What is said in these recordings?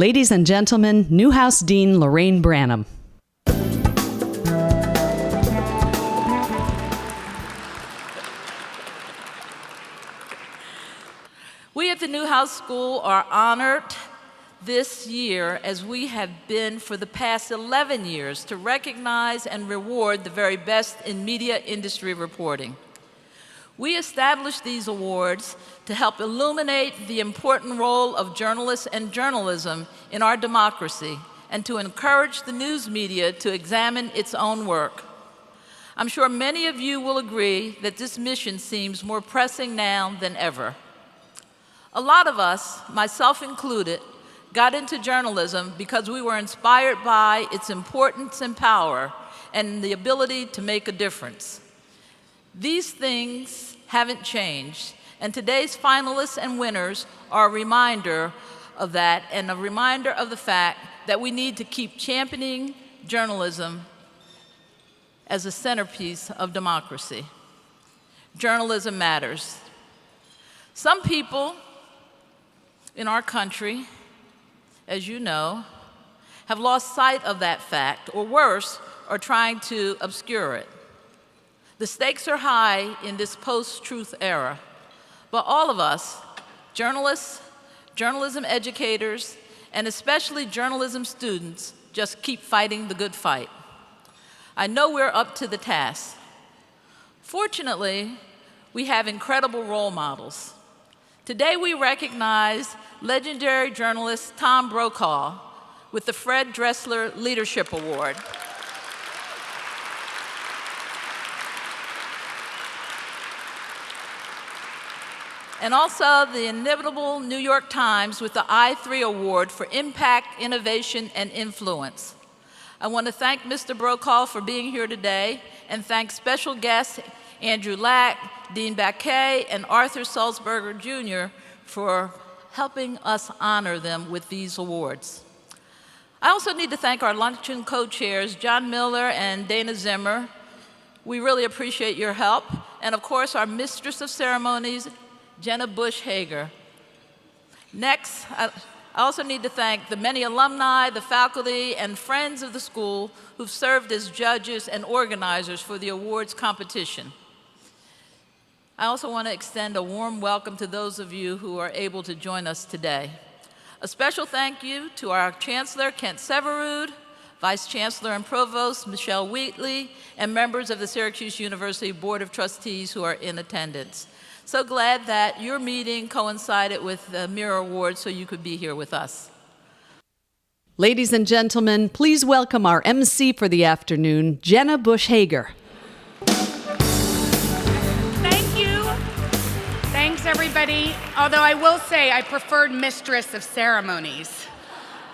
Ladies and gentlemen, Newhouse Dean Lorraine Branham. We at the Newhouse School are honored this year, as we have been for the past 11 years, to recognize and reward the very best in media industry reporting. We established these awards to help illuminate the important role of journalists and journalism in our democracy, and to encourage the news media to examine its own work. I'm sure many of you will agree that this mission seems more pressing now than ever. A lot of us, myself included, got into journalism because we were inspired by its importance and power and the ability to make a difference. These things haven't changed, and today's finalists and winners are a reminder of that, and a reminder of the fact that we need to keep championing journalism as a centerpiece of democracy. Journalism matters. Some people in our country, as you know, have lost sight of that fact, or worse, are trying to obscure it. The stakes are high in this post-truth era, but all of us, journalists, journalism educators, and especially journalism students, just keep fighting the good fight. I know we're up to the task. Fortunately, we have incredible role models. Today we recognize legendary journalist Tom Brokaw with the Fred Dressler Leadership Award. And also the inimitable New York Times with the I3 Award for Impact, Innovation, and Influence. I want to thank Mr. Brokaw for being here today, and thank special guests Andrew Lack, Dean Baquet, and Arthur Sulzberger Jr. for helping us honor them with these awards. I also need to thank our luncheon co-chairs, John Miller and Dana Zimmer. We really appreciate your help. And of course, our mistress of ceremonies, Jenna Bush Hager. Next, I also need to thank the many alumni, the faculty, and friends of the school who've served as judges and organizers for the awards competition. I also want to extend a warm welcome to those of you who are able to join us today. A special thank you to our Chancellor, Kent Severud, Vice Chancellor and Provost, Michelle Wheatley, and members of the Syracuse University Board of Trustees who are in attendance. So glad that your meeting coincided with the Mirror Awards so you could be here with us. Ladies and gentlemen, please welcome our MC for the afternoon, Jenna Bush Hager. Thanks, everybody. Although I will say I preferred Mistress of Ceremonies.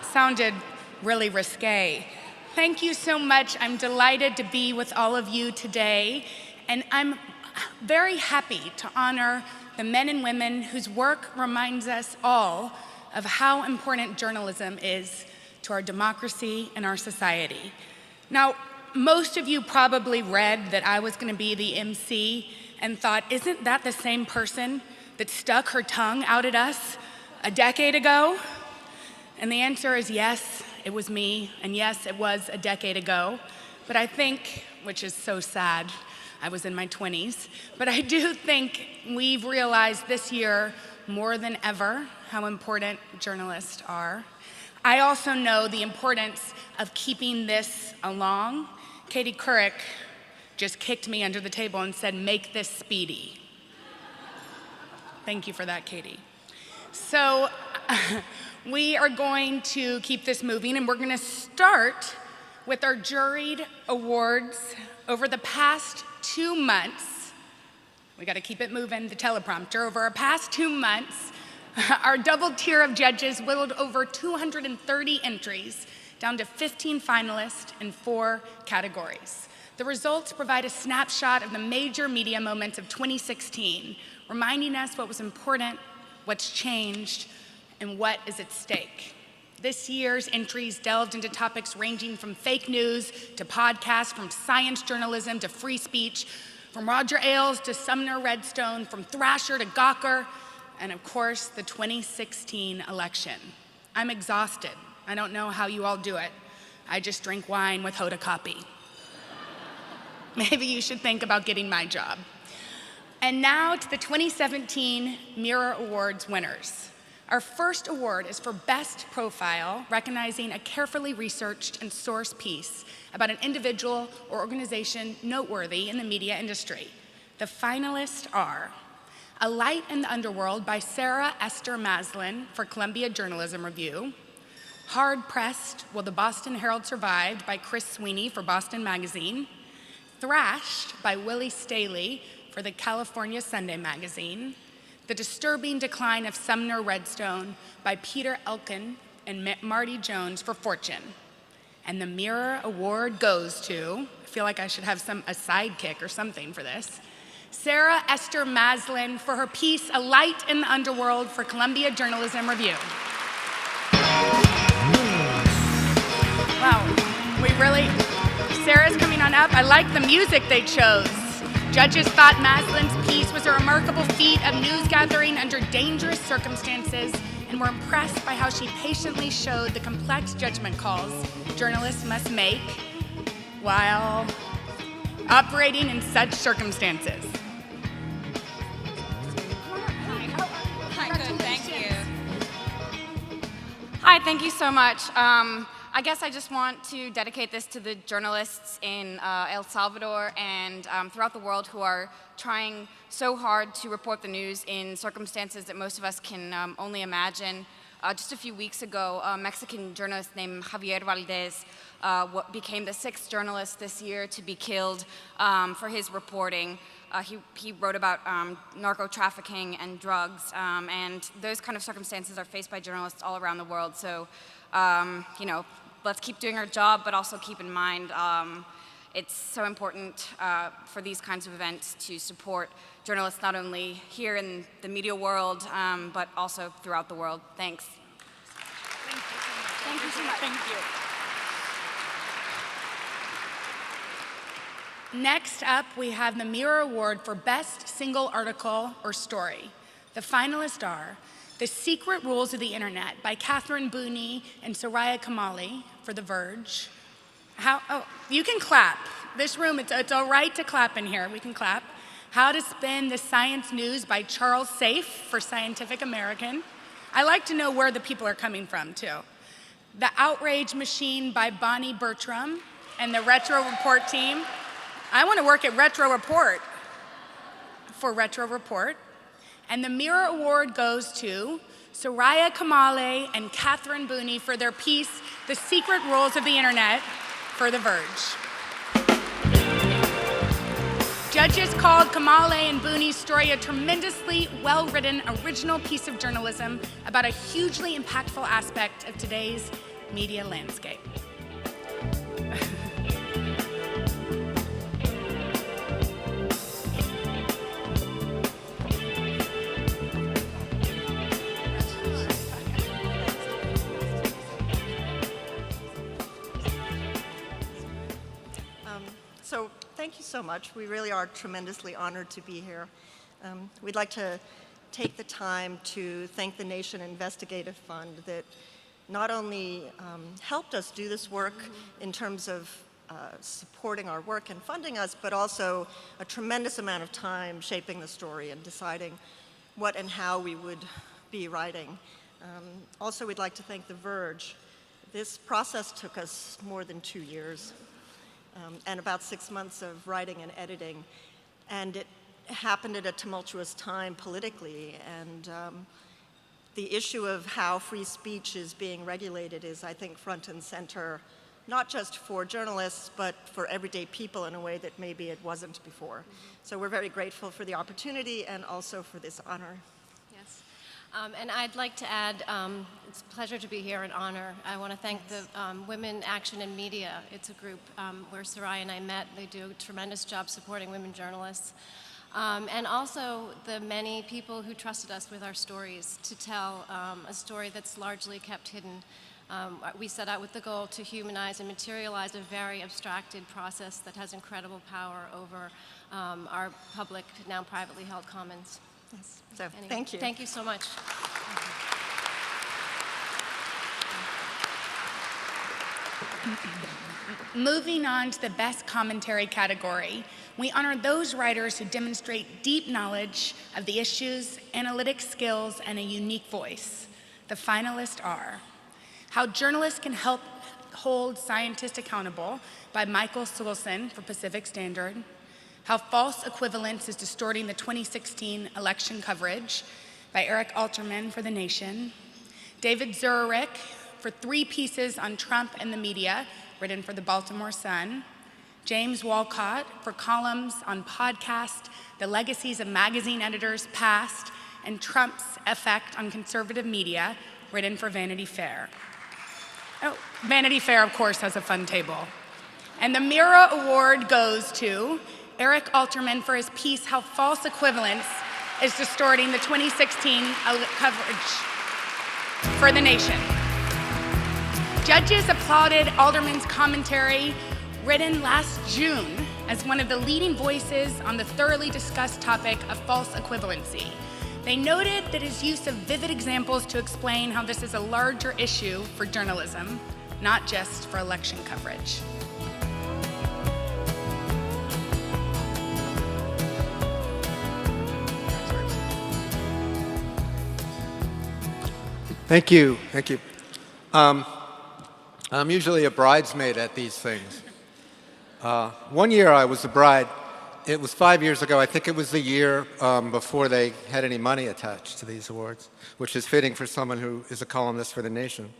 Sounded really risque. Thank you so much. I'm delighted to be with all of you today, and I'm very happy to honor the men and women whose work reminds us all of how important journalism is to our democracy and our society. Now, most of you probably read that I was going to be the MC and thought, isn't that the same person that stuck her tongue out at us a decade ago? And the answer is yes, it was me, and yes, it was a decade ago. But I think, which is so sad, I was in my 20s, but I do think we've realized this year more than ever how important journalists are. I also know the importance of keeping this along. Katie Couric just kicked me under the table and said, make this speedy. Thank you for that, Katie. So we are going to keep this moving, and we're going to start with our Juried Awards. Over the past 2 months, we got to keep it moving, the teleprompter. Over our past 2 months, our double tier of judges whittled over 230 entries down to 15 finalists in 4 categories. The results provide a snapshot of the major media moments of 2016, reminding us what was important, what's changed, and what is at stake. This year's entries delved into topics ranging from fake news to podcasts, from science journalism to free speech, from Roger Ailes to Sumner Redstone, from Thrasher to Gawker, and of course, the 2016 election. I'm exhausted. I don't know how you all do it. I just drink wine with Hoda Kotb. Maybe you should think about getting my job. And now to the 2017 Mirror Awards winners. Our first award is for Best Profile, recognizing a carefully researched and sourced piece about an individual or organization noteworthy in the media industry. The finalists are A Light in the Underworld by Sarah Esther Maslin for Columbia Journalism Review, Hard Pressed, Will the Boston Herald Survive by Chris Sweeney for Boston Magazine, Thrashed by Willie Staley for the California Sunday Magazine, The Disturbing Decline of Sumner Redstone by Peter Elkin and Marty Jones for Fortune. And the Mirror Award goes to, I feel like I should have a sidekick or something for this, Sarah Esther Maslin for her piece, A Light in the Underworld for Columbia Journalism Review. Wow, Sarah's coming on up. I like the music they chose. Judges thought Maslin's piece was a remarkable feat of news gathering under dangerous circumstances and were impressed by how she patiently showed the complex judgment calls journalists must make while operating in such circumstances. Hi, good, thank you. Hi, thank you so much. I guess I just want to dedicate this to the journalists in El Salvador and throughout the world who are trying so hard to report the news in circumstances that most of us can only imagine. Just a few weeks ago, a Mexican journalist named Javier Valdez became the 6th journalist this year to be killed for his reporting. He wrote about narco trafficking and drugs, and those kind of circumstances are faced by journalists all around the world. So, let's keep doing our job, but also keep in mind it's so important for these kinds of events to support journalists not only here in the media world, but also throughout the world. Thanks. Thank you so much. Thank you. Next up, we have the Mirror Award for Best Single Article or Story. The finalists are The Secret Rules of the Internet by Catherine Booney and Soraya Kamali for The Verge. You can clap. This room, it's all right to clap in here. We can clap. How to Spin the Science News by Charles Safe for Scientific American. I like to know where the people are coming from, too. The Outrage Machine by Bonnie Bertram and the Retro Report team. I want to work at Retro Report for Retro Report. And the Mirror Award goes to Soraya Kamali and Catherine Booney for their piece, The Secret Rules of the Internet, for The Verge. Judges called Kamali and Booney's story a tremendously well-written, original piece of journalism about a hugely impactful aspect of today's media landscape. So thank you so much. We really are tremendously honored to be here. We'd like to take the time to thank the Nation Investigative Fund that not only helped us do this work in terms of supporting our work and funding us, but also a tremendous amount of time shaping the story and deciding what and how we would be writing. Also, we'd like to thank The Verge. This process took us more than 2 years. And about 6 months of writing and editing. And it happened at a tumultuous time politically. And the issue of how free speech is being regulated is, I think, front and center, not just for journalists, but for everyday people in a way that maybe it wasn't before. So we're very grateful for the opportunity and also for this honor. Yes. And I'd like to add, it's a pleasure to be here in honor. I want to thank the Women Action in Media. It's a group where Soraya and I met. They do a tremendous job supporting women journalists. And also the many people who trusted us with our stories to tell a story that's largely kept hidden. We set out with the goal to humanize and materialize a very abstracted process that has incredible power over our public, now privately held commons. Yes. So, Anyway, thank you. Thank you so much. Moving on to the best commentary category, we honor those writers who demonstrate deep knowledge of the issues, analytic skills, and a unique voice. The finalists are How Journalists Can Help Hold Scientists Accountable by Michael Swilson for Pacific Standard, How False Equivalence is Distorting the 2016 Election Coverage by Eric Alterman for The Nation, David Zurich for 3 pieces on Trump and the media, written for the Baltimore Sun, James Walcott for columns on podcast, The Legacies of Magazine Editors Past, and Trump's Effect on Conservative Media, written for Vanity Fair. Oh, Vanity Fair, of course, has a fun table. And the Mira Award goes to Eric Alterman for his piece, How False Equivalence is Distorting the 2016 Coverage for The Nation. Judges applauded Alderman's commentary, written last June, as one of the leading voices on the thoroughly discussed topic of false equivalency. They noted that his use of vivid examples to explain how this is a larger issue for journalism, not just for election coverage. Thank you. Thank you. I'm usually a bridesmaid at these things. One year I was a bride. It was 5 years ago. I think it was the year before they had any money attached to these awards, which is fitting for someone who is a columnist for The Nation.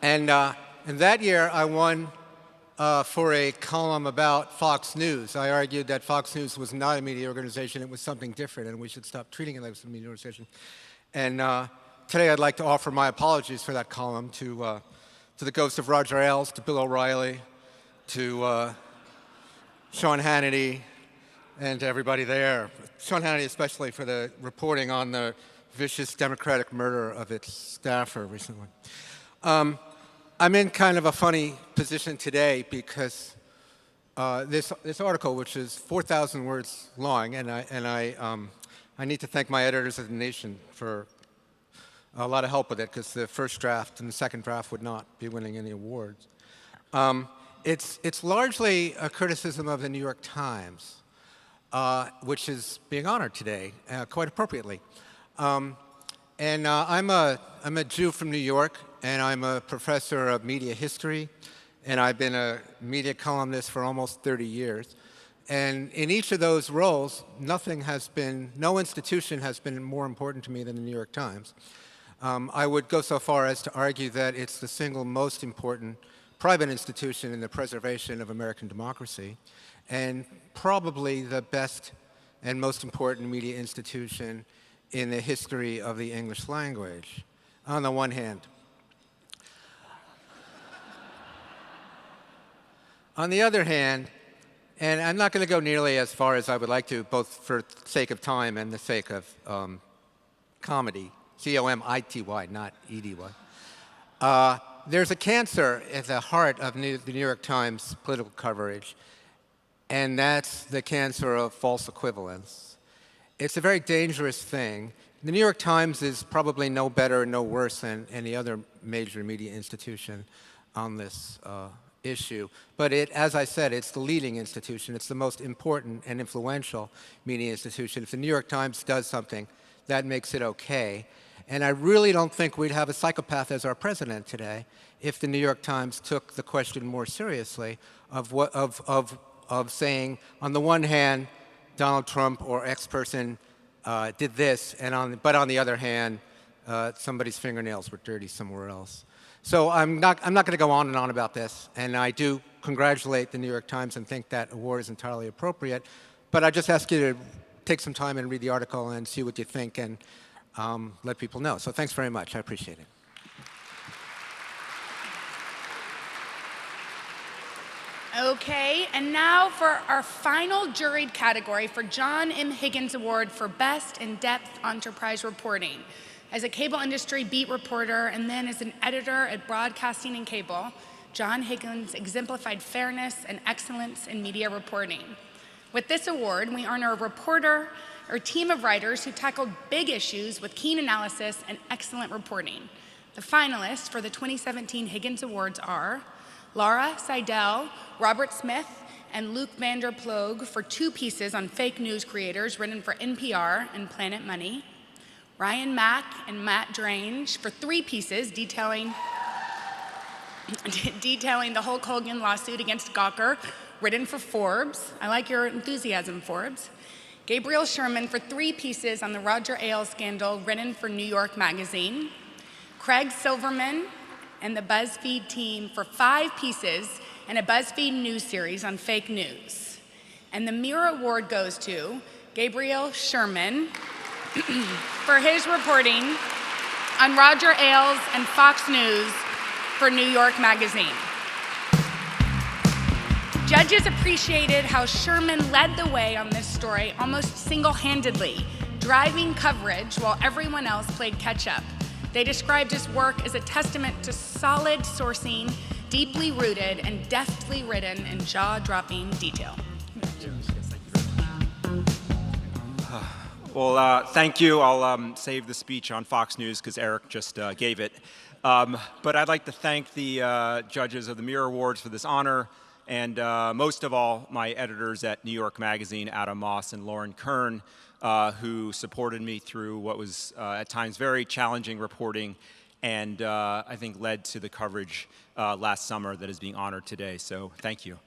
And that year I won for a column about Fox News. I argued that Fox News was not a media organization. It was something different, and we should stop treating it like a media organization. And today I'd like to offer my apologies for that column to the ghost of Roger Ailes, to Bill O'Reilly, to Sean Hannity, and to everybody there. Sean Hannity especially for the reporting on the vicious Democratic murder of its staffer recently. I'm in kind of a funny position today because this article, which is 4,000 words long, and I need to thank my editors of The Nation for a lot of help with it, because the first draft and the second draft would not be winning any awards. It's largely a criticism of the New York Times, which is being honored today, quite appropriately. I'm a Jew from New York, and I'm a professor of media history, and I've been a media columnist for almost 30 years. And in each of those roles, no institution has been more important to me than the New York Times. I would go so far as to argue that it's the single most important private institution in the preservation of American democracy, and probably the best and most important media institution in the history of the English language, on the one hand. On the other hand, and I'm not going to go nearly as far as I would like to, both for the sake of time and the sake of comedy, C-O-M-I-T-Y, not E-D-Y. There's a cancer at the heart of the New York Times political coverage, and that's the cancer of false equivalence. It's a very dangerous thing. The New York Times is probably no better, no worse than any other major media institution on this issue. But as I said, it's the leading institution. It's the most important and influential media institution. If the New York Times does something, that makes it okay. And I really don't think we'd have a psychopath as our president today if the New York Times took the question more seriously of saying, on the one hand, Donald Trump or X person did this, but on the other hand, somebody's fingernails were dirty somewhere else. So I'm not going to go on and on about this, and I do congratulate the New York Times and think that award is entirely appropriate. But I just ask you to take some time and read the article and see what you think, and let people know. So thanks very much. I appreciate it. Okay, and now for our final juried category for John M. Higgins Award for Best In-Depth Enterprise Reporting. As a cable industry beat reporter and then as an editor at Broadcasting and Cable, John Higgins exemplified fairness and excellence in media reporting. With this award, we honor a reporter or team of writers who tackled big issues with keen analysis and excellent reporting. The finalists for the 2017 Higgins Awards are Laura Seidel, Robert Smith, and Luke Vander Ploeg for 2 pieces on fake news creators written for NPR and Planet Money, Ryan Mack and Matt Drange for 3 pieces detailing the Hulk Hogan lawsuit against Gawker, written for Forbes. I like your enthusiasm, Forbes. Gabriel Sherman for 3 pieces on the Roger Ailes scandal, written for New York Magazine. Craig Silverman and the BuzzFeed team for 5 pieces in a BuzzFeed news series on fake news. And the Mirror Award goes to Gabriel Sherman for his reporting on Roger Ailes and Fox News for New York Magazine. Judges appreciated how Sherman led the way on this story almost single-handedly, driving coverage while everyone else played catch-up. They described his work as a testament to solid sourcing, deeply rooted and deftly written in jaw-dropping detail. Well, thank you. I'll save the speech on Fox News because Eric just gave it. But I'd like to thank the judges of the Mirror Awards for this honor, and most of all, my editors at New York Magazine, Adam Moss and Lauren Kern, who supported me through what was at times very challenging reporting, and I think led to the coverage last summer that is being honored today. So thank you.